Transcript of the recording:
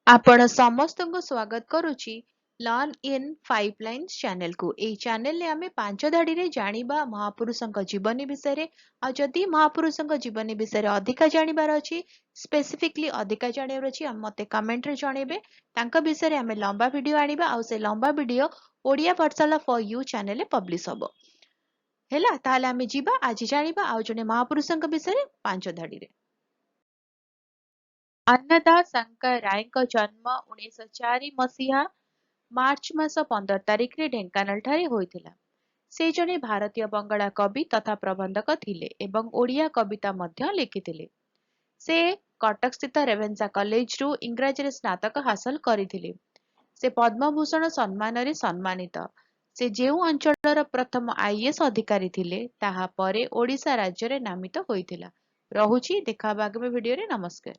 आपण ସମସ୍ତଙ୍କୁ ସ୍ୱାଗତ କରୁଛି ଲର୍ନ ଇନ୍ 5 ଲାଇନ୍ସ ଚ୍ୟାନେଲକୁ। ଏହି ଚ୍ୟାନେଲରେ ଆମେ 5 ଧାଡ଼ିରେ ଜାଣିବା ମହାପୁରୁଷଙ୍କ ଜୀବନୀ ବିଷୟରେ। ଆଉ ଯଦି ମହାପୁରୁଷଙ୍କ ଜୀବନୀ ବିଷୟରେ ଅଧିକା ଜାଣିବାର ଅଛି, ସ୍ପେସିଫିକଲି ଅଧିକା ଜାଣିବାର ଅଛି, ମୋତେ କମେଣ୍ଟରେ ଜଣେଇବେ। ତାଙ୍କ ବିଷୟରେ ଆମେ ଲମ୍ବା ଭିଡ଼ିଓ ଆଣିବା ଆଉ ସେ ଲମ୍ବା video Odia Pathshala for you ଚ୍ୟାନେଲରେ ପବ୍ଲିଶ ହବ। ହେଲା, ତାହେଲେ ଆମେ ଯିବା ଆଜି ଜାଣିବା ଆଉ ଜଣେ ମହାପୁରୁଷଙ୍କ ବିଷୟରେ 5 ଧାଡ଼ିରେ। अन्नदा शंकर रायଙ୍କ ଜନ୍ମ 1904 ମସିହା ମାର୍ଚ୍ଚ ମାସ 15 ତାରିଖରେ ଢେଙ୍କାନାଳ ଠାରେ ହୋଇଥିଲା। ସେ ଜଣେ ଭାରତୀୟ ବଙ୍ଗଳା କବି ତଥା ପ୍ରବନ୍ଧକ ଥିଲେ ଏବଂ ଓଡ଼ିଆ କବିତା ମଧ୍ୟ ଲେଖିଥିଲେ। ସେ କଟକସ୍ଥିତ ରେଭେନ୍ସା କଲେଜରୁ ଇଂରାଜୀରେ ସ୍ନାତକ ହାସଲ କରିଥିଲେ। ସେ ପଦ୍ମଭୂଷଣ ସମ୍ମାନରେ ସମ୍ମାନିତ। ସେ ଯେଉଁ ଅଞ୍ଚଳର ପ୍ରଥମ ଆଇଏଏସ୍ ଅଧିକାରୀ ଥିଲେ, ତାହା ପରେ ଓଡ଼ିଶା ରାଜ୍ୟରେ ନାମିତ ହୋଇଥିଲା। ରହୁଛି, ଦେଖା ହବା ଆଗାମୀ ଭିଡ଼ିଓରେ। ନମସ୍କାର।